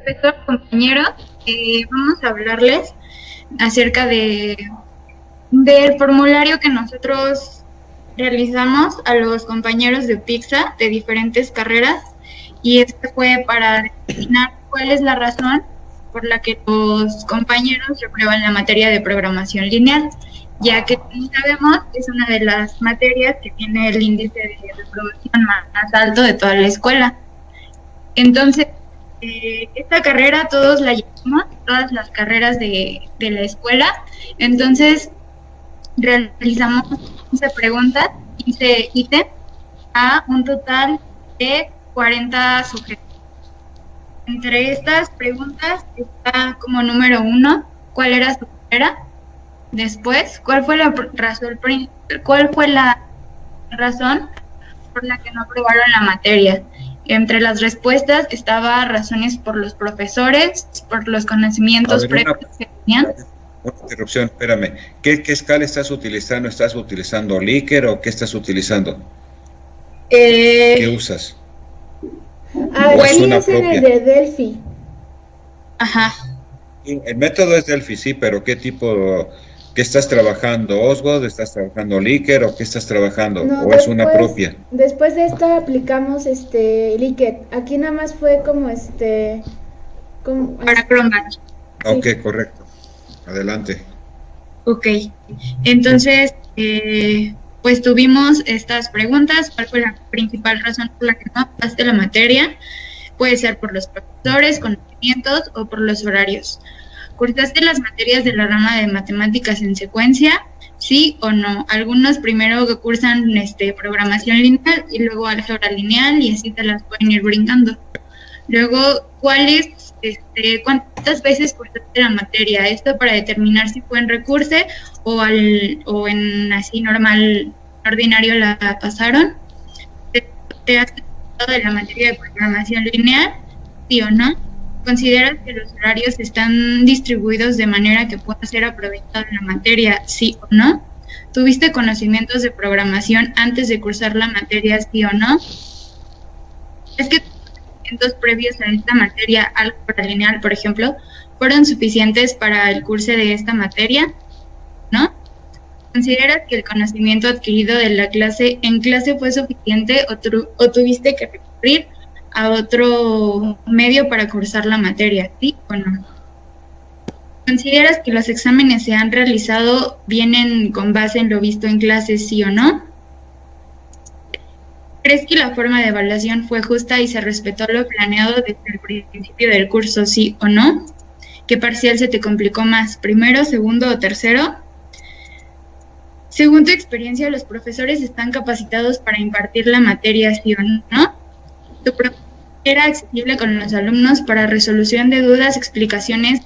respecto al compañero, vamos a hablarles acerca del formulario que nosotros realizamos a los compañeros de PIXA de diferentes carreras, y este fue para determinar cuál es la razón por la que los compañeros reprueban la materia de programación lineal, ya que, como sabemos, es una de las materias que tiene el índice de reprobación más alto de toda la escuela. Entonces, esta carrera todos la llevamos, todas las carreras de la escuela. Entonces, realizamos 15 preguntas, 15 ítems, a un total de 40 sujetos. Entre estas preguntas está como número 1, ¿cuál era su carrera? Después, ¿cuál fue la razón por la que no aprobaron la materia? Entre las respuestas estaba razones por los profesores, por los conocimientos previos que tenían. Una interrupción, espérame. ¿Qué escala estás utilizando? ¿Estás utilizando Likert o qué estás utilizando? ¿Qué usas? Es una propia. De Delphi. Ajá. El método es Delphi, sí, pero ¿qué tipo? ¿Qué estás trabajando? ¿Oswald? ¿Estás trabajando Likert o qué estás trabajando? No, ¿O es una propia? Después de esta aplicamos Likert. Aquí nada más fue como para Chromebach. Ok, sí. Correcto. Adelante. Ok. Entonces, pues tuvimos estas preguntas. ¿Cuál fue la principal razón por la que no pasaste la materia? Puede ser por los profesores, conocimientos o por los horarios. ¿Cursaste las materias de la rama de matemáticas en secuencia? ¿Sí o no? Algunos primero cursan programación lineal y luego álgebra lineal, y así te las pueden ir brincando. Luego, ¿cuántas veces cursaste la materia? Esto para determinar si fue en recurse o en así normal, ordinario la pasaron. ¿Te has tratado de la materia de programación lineal? ¿Sí o no? ¿Consideras que los horarios están distribuidos de manera que pueda ser aprovechada la materia? ¿Sí o no? ¿Tuviste conocimientos de programación antes de cursar la materia? ¿Sí o no? ¿Es que tus conocimientos previos a esta materia, álgebra lineal, por ejemplo, fueron suficientes para el curso de esta materia? ¿No? ¿Consideras que el conocimiento adquirido de la clase en clase fue suficiente o tuviste que recurrir a otro medio para cursar la materia? ¿Sí o no? ¿Consideras que los exámenes se han realizado vienen con base en lo visto en clases? ¿Sí o no? ¿Crees que la forma de evaluación fue justa y se respetó lo planeado desde el principio del curso? ¿Sí o no? ¿Qué parcial se te complicó más? ¿Primero, segundo o tercero? Según tu experiencia, ¿los profesores están capacitados para impartir la materia? ¿Sí o no? ¿Tu profesor era accesible con los alumnos para resolución de dudas, explicaciones,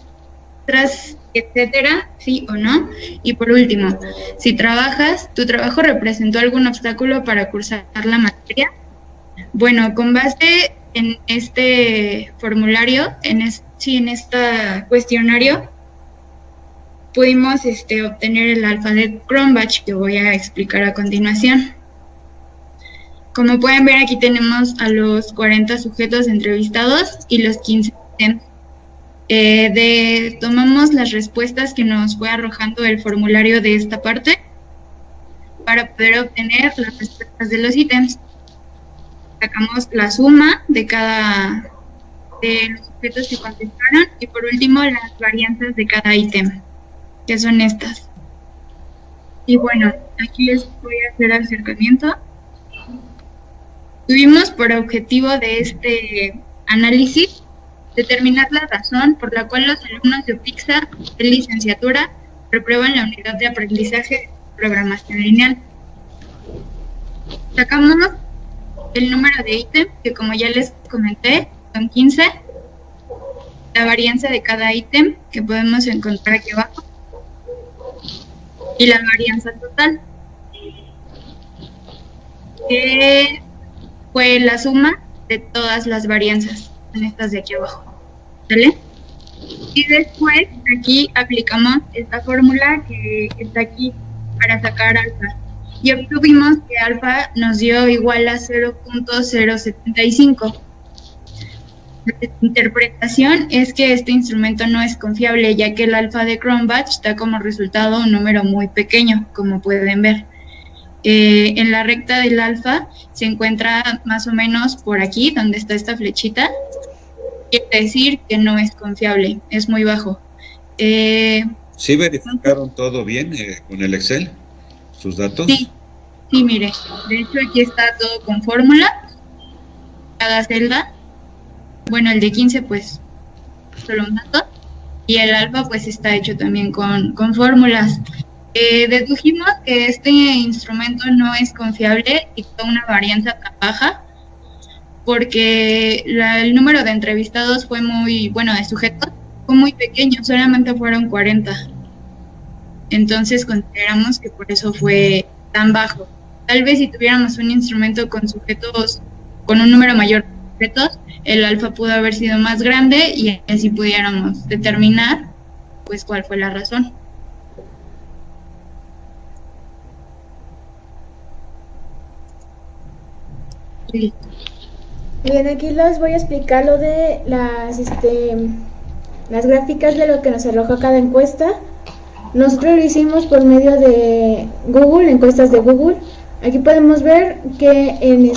etcétera? ¿Sí o no? Y por último, si trabajas, ¿tu trabajo representó algún obstáculo para cursar la materia? Bueno, con base en este formulario, en este cuestionario, pudimos obtener el alfabeto Chromebach, que voy a explicar a continuación. Como pueden ver, aquí tenemos a los 40 sujetos entrevistados y los 15 ítems. Tomamos las respuestas que nos fue arrojando el formulario de esta parte para poder obtener las respuestas de los ítems. Sacamos la suma de los sujetos que contestaron y por último las varianzas de cada ítem, que son estas. Y bueno, aquí les voy a hacer acercamiento. Tuvimos por objetivo de este análisis determinar la razón por la cual los alumnos de PIXA de licenciatura reprueban la unidad de aprendizaje de programación lineal. Sacamos el número de ítem, que como ya les comenté, son 15, la varianza de cada ítem, que podemos encontrar aquí abajo, y la varianza total, que fue la suma de todas las varianzas, en estas de aquí abajo, ¿vale? Y después aquí aplicamos esta fórmula que está aquí para sacar alfa, y obtuvimos que alfa nos dio igual a 0.075. La interpretación es que este instrumento no es confiable, ya que el alfa de Cronbach da como resultado un número muy pequeño, como pueden ver. En la recta del alfa se encuentra más o menos por aquí, donde está esta flechita. Quiere decir que no es confiable, es muy bajo. ¿Sí verificaron todo bien con el Excel? ¿Sus datos? Sí, mire. De hecho, aquí está todo con fórmula. Cada celda. Bueno, el de 15, pues, solo un dato. Y el alfa, pues, está hecho también con fórmulas. Dedujimos que este instrumento no es confiable y con una varianza tan baja, porque el número de entrevistados fue de sujetos, fue muy pequeño, solamente fueron 40. Entonces consideramos que por eso fue tan bajo. Tal vez si tuviéramos un instrumento con sujetos, con un número mayor de sujetos, el alfa pudo haber sido más grande y así pudiéramos determinar pues cuál fue la razón. Sí. Bien, aquí les voy a explicar lo de las gráficas de lo que nos arroja cada encuesta. Nosotros lo hicimos por medio de Google, encuestas de Google. Aquí podemos ver que en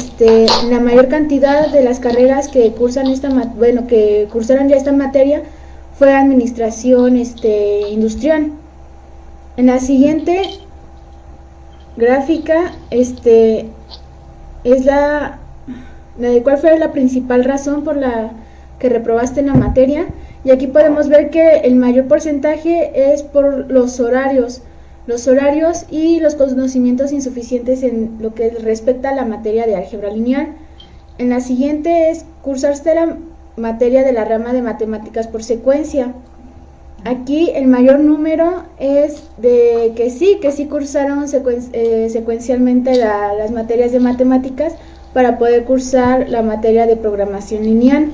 la mayor cantidad de las carreras que cursan que cursaron ya esta materia fue administración industrial. En la siguiente gráfica es la de cuál fue la principal razón por la que reprobaste en la materia, y aquí podemos ver que el mayor porcentaje es por los horarios y los conocimientos insuficientes en lo que respecta a la materia de álgebra lineal. En la siguiente es cursaste la materia de la rama de matemáticas por secuencia. Aquí el mayor número es de que sí cursaron secuencialmente las materias de matemáticas para poder cursar la materia de programación lineal.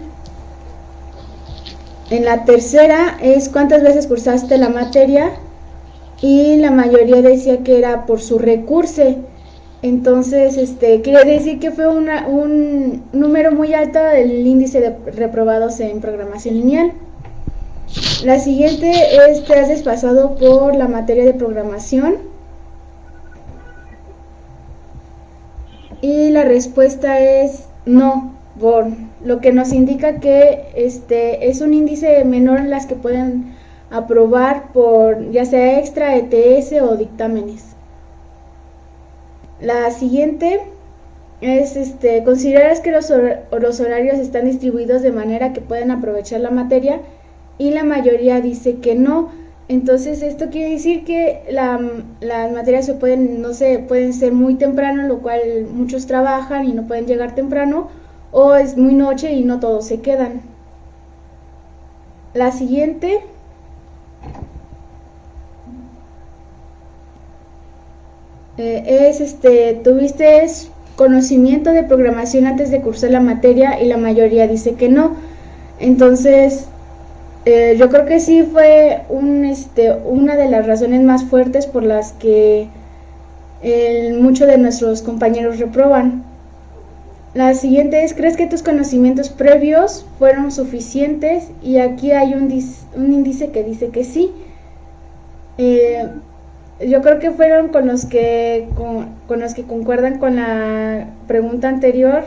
En la tercera es cuántas veces cursaste la materia, y la mayoría decía que era por su recurse. Entonces, quiere decir que fue un número muy alto del índice de reprobados en programación lineal. La siguiente es te has desfasado por la materia de programación. Y la respuesta es no, por lo que nos indica que es un índice menor en las que pueden aprobar por ya sea extra, ETS o dictámenes. La siguiente es consideras que los horarios están distribuidos de manera que pueden aprovechar la materia, y la mayoría dice que no. Entonces esto quiere decir que las materias pueden ser muy temprano, lo cual muchos trabajan y no pueden llegar temprano, o es muy noche y no todos se quedan. La siguiente tuviste conocimiento de programación antes de cursar la materia, y la mayoría dice que no. Entonces yo creo que sí fue una de las razones más fuertes por las que muchos de nuestros compañeros reproban. La siguiente es, ¿crees que tus conocimientos previos fueron suficientes? Y aquí hay un índice que dice que sí. Yo creo que fueron con los que concuerdan con la pregunta anterior,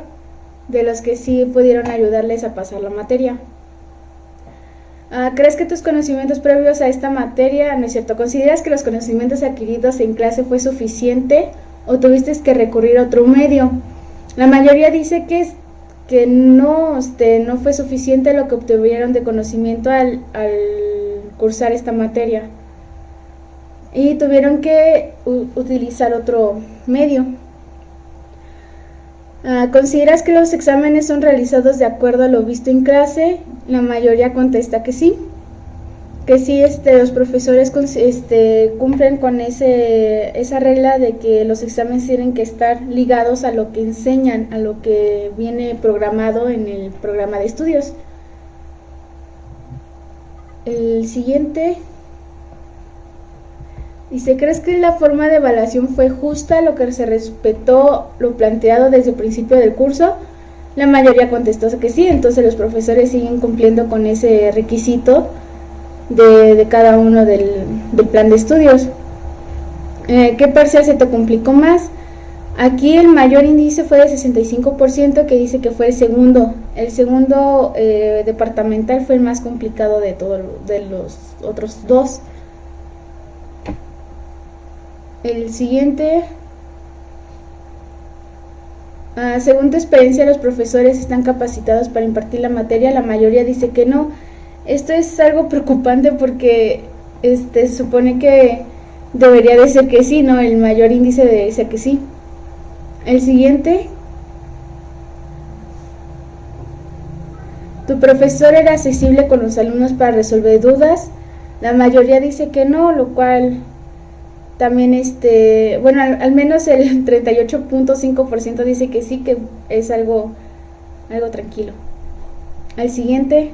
de los que sí pudieron ayudarles a pasar la materia. ¿Crees que tus conocimientos previos a esta materia, no es cierto, consideras que los conocimientos adquiridos en clase fue suficiente o tuviste que recurrir a otro medio? La mayoría dice que no fue suficiente lo que obtuvieron de conocimiento al cursar esta materia, y tuvieron que utilizar otro medio. ¿Consideras que los exámenes son realizados de acuerdo a lo visto en clase? La mayoría contesta que sí, los profesores cumplen con esa regla de que los exámenes tienen que estar ligados a lo que enseñan, a lo que viene programado en el programa de estudios. El siguiente dice, ¿crees que la forma de evaluación fue justa, lo que se respetó lo planteado desde el principio del curso? La mayoría contestó que sí, entonces los profesores siguen cumpliendo con ese requisito de cada uno del plan de estudios. ¿Qué parcial se te complicó más? Aquí el mayor índice fue de 65%, que dice que fue el segundo. El segundo departamental fue el más complicado de todos los otros dos. El siguiente. Según tu experiencia, ¿los profesores están capacitados para impartir la materia? La mayoría dice que no. Esto es algo preocupante porque se supone que debería de ser que sí, ¿no? El mayor índice debe ser que sí. El siguiente. ¿Tu profesor era accesible con los alumnos para resolver dudas? La mayoría dice que no, lo cual también bueno, al menos el 38.5% dice que sí, que es algo tranquilo. El siguiente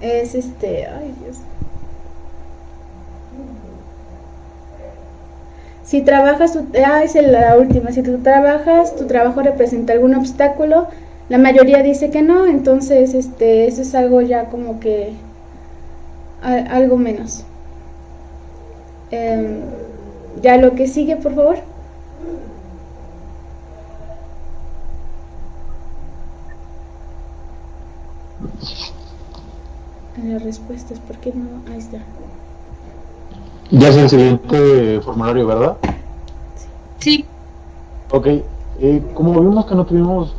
es ay Dios. Si trabajas, es la última, si tú trabajas, tu trabajo representa algún obstáculo, la mayoría dice que no, entonces eso es algo ya como que algo menos. Ya lo que sigue, por favor. En las respuestas, ¿por qué no? Ahí está. Ya es el siguiente formulario, ¿verdad? Sí. Ok. Como vimos que no tuvimos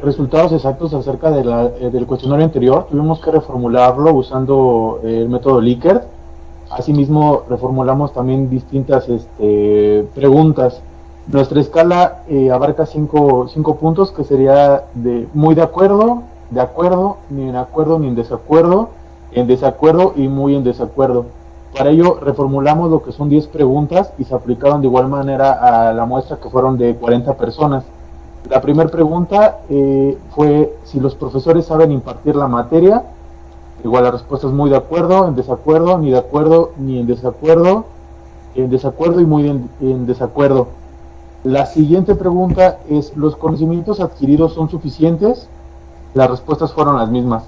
resultados exactos acerca del cuestionario anterior, tuvimos que reformularlo usando el método Likert. Asimismo, reformulamos también distintas preguntas. Nuestra escala abarca cinco puntos, que sería de muy de acuerdo, ni en acuerdo, ni en desacuerdo y muy en desacuerdo. Para ello reformulamos lo que son 10 preguntas y se aplicaron de igual manera a la muestra, que fueron de 40 personas. La primera pregunta fue si los profesores saben impartir la materia. Igual la respuesta es muy de acuerdo, en desacuerdo, ni de acuerdo, ni en desacuerdo y muy en desacuerdo. La siguiente pregunta es: ¿los conocimientos adquiridos son suficientes? Las respuestas fueron las mismas.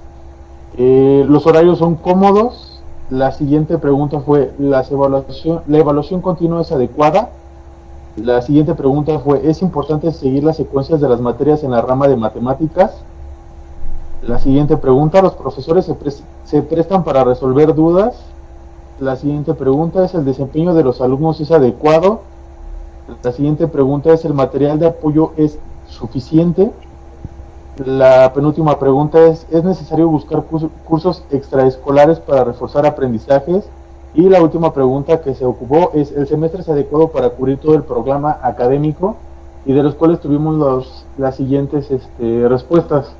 ¿Los horarios son cómodos? La siguiente pregunta fue: ¿la evaluación continua es adecuada? La siguiente pregunta fue: ¿es importante seguir las secuencias de las materias en la rama de matemáticas? La siguiente pregunta: ¿los profesores se prestan para resolver dudas? La siguiente pregunta es: ¿el desempeño de los alumnos es adecuado? La siguiente pregunta es: ¿el material de apoyo es suficiente? La penúltima pregunta es: ¿es necesario buscar cursos extraescolares para reforzar aprendizajes? Y la última pregunta que se ocupó es: ¿el semestre es adecuado para cubrir todo el programa académico? Y de los cuales tuvimos las siguientes respuestas.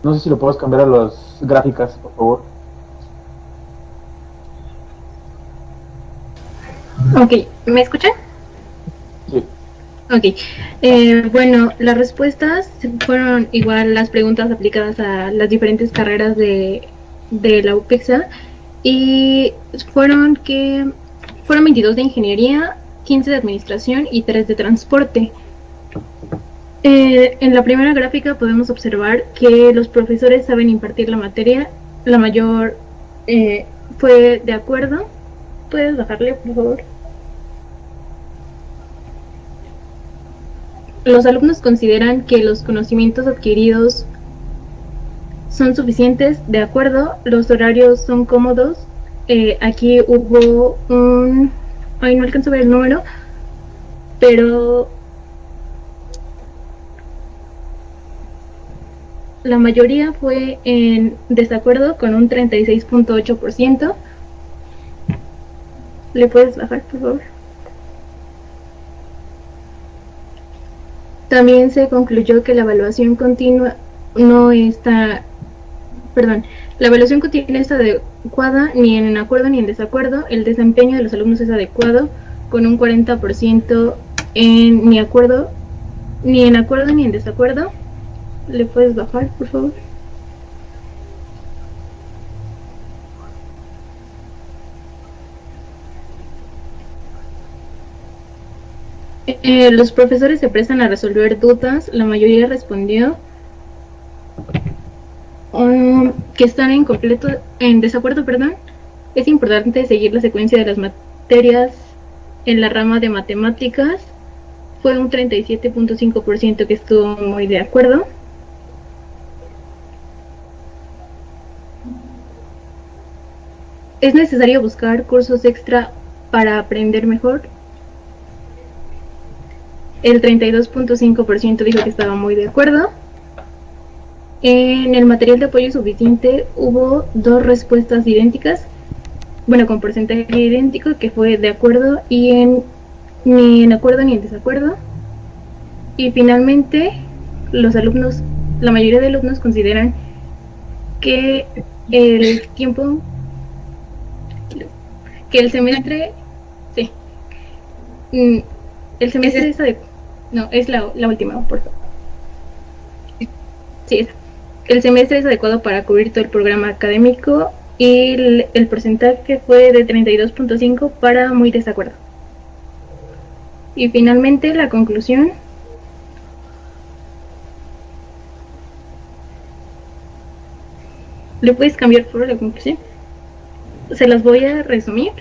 No sé si lo puedes cambiar a las gráficas, por favor. Ok, ¿me escuchan? Sí. Ok, bueno, las respuestas fueron igual las preguntas aplicadas a las diferentes carreras de la UPEXA, y fueron 22 de ingeniería, 15 de administración y 3 de transporte. En la primera gráfica podemos observar que los profesores saben impartir la materia. La mayor fue de acuerdo. ¿Puedes bajarle, por favor? Los alumnos consideran que los conocimientos adquiridos son suficientes, de acuerdo. Los horarios son cómodos. Aquí hubo ay, no alcanzo a ver el número, pero la mayoría fue en desacuerdo, con un 36.8%. ¿Le puedes bajar, por favor? También se concluyó que la evaluación continua no está, la evaluación continua está adecuada, ni en acuerdo ni en desacuerdo. El desempeño de los alumnos es adecuado, con un 40% en ni en acuerdo ni en desacuerdo. ¿Le puedes bajar, por favor? Los profesores se prestan a resolver dudas. La mayoría respondió que están en desacuerdo, perdón. Es importante seguir la secuencia de las materias en la rama de matemáticas. Fue un 37.5% que estuvo muy de acuerdo. ¿Es necesario buscar cursos extra para aprender mejor? El 32.5% dijo que estaba muy de acuerdo. En el material de apoyo suficiente hubo 2 respuestas idénticas, bueno, con porcentaje idéntico, que fue de acuerdo y ni en acuerdo ni en desacuerdo. Y finalmente, la mayoría de alumnos consideran que el semestre, sí, el semestre es adecuado. No, es la última, por favor. Sí, el semestre es adecuado para cubrir todo el programa académico y el porcentaje fue de 32.5 para muy desacuerdo. Y finalmente la conclusión. ¿Le puedes cambiar por la conclusión? Se las voy a resumir.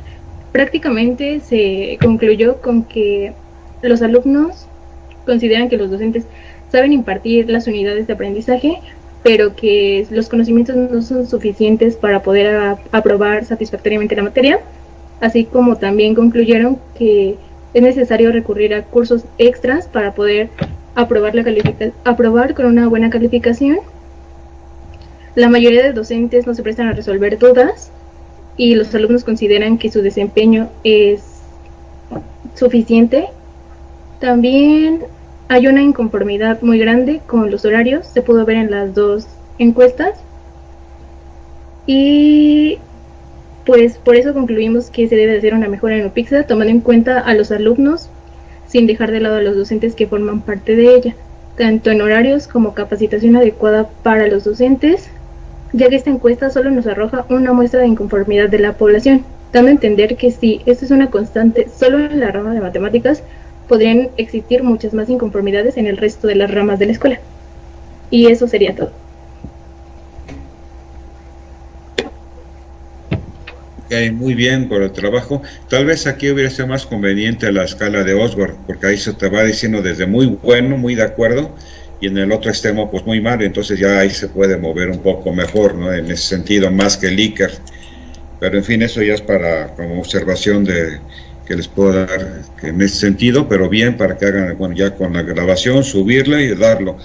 Prácticamente se concluyó con que los alumnos consideran que los docentes saben impartir las unidades de aprendizaje, pero que los conocimientos no son suficientes para poder aprobar satisfactoriamente la materia, así como también concluyeron que es necesario recurrir a cursos extras para poder aprobar con una buena calificación. La mayoría de docentes no se prestan a resolver dudas y los alumnos consideran que su desempeño es suficiente. También hay una inconformidad muy grande con los horarios, se pudo ver en las 2 encuestas. Y pues por eso concluimos que se debe hacer una mejora en UPIXA, tomando en cuenta a los alumnos, sin dejar de lado a los docentes que forman parte de ella, tanto en horarios como capacitación adecuada para los docentes, ya que esta encuesta solo nos arroja una muestra de inconformidad de la población, dando a entender que si esto es una constante solo en la rama de matemáticas, podrían existir muchas más inconformidades en el resto de las ramas de la escuela. Y eso sería todo. Okay, muy bien por el trabajo. Tal vez aquí hubiera sido más conveniente la escala de Osborne, porque ahí se te va diciendo desde muy bueno, muy de acuerdo, y en el otro extremo pues muy mal, entonces ya ahí se puede mover un poco mejor, ¿no? En ese sentido, más que Likert. Pero en fin, eso ya es como observación que les puedo dar en ese sentido, pero bien para que hagan, bueno, ya con la grabación, subirla y darlo.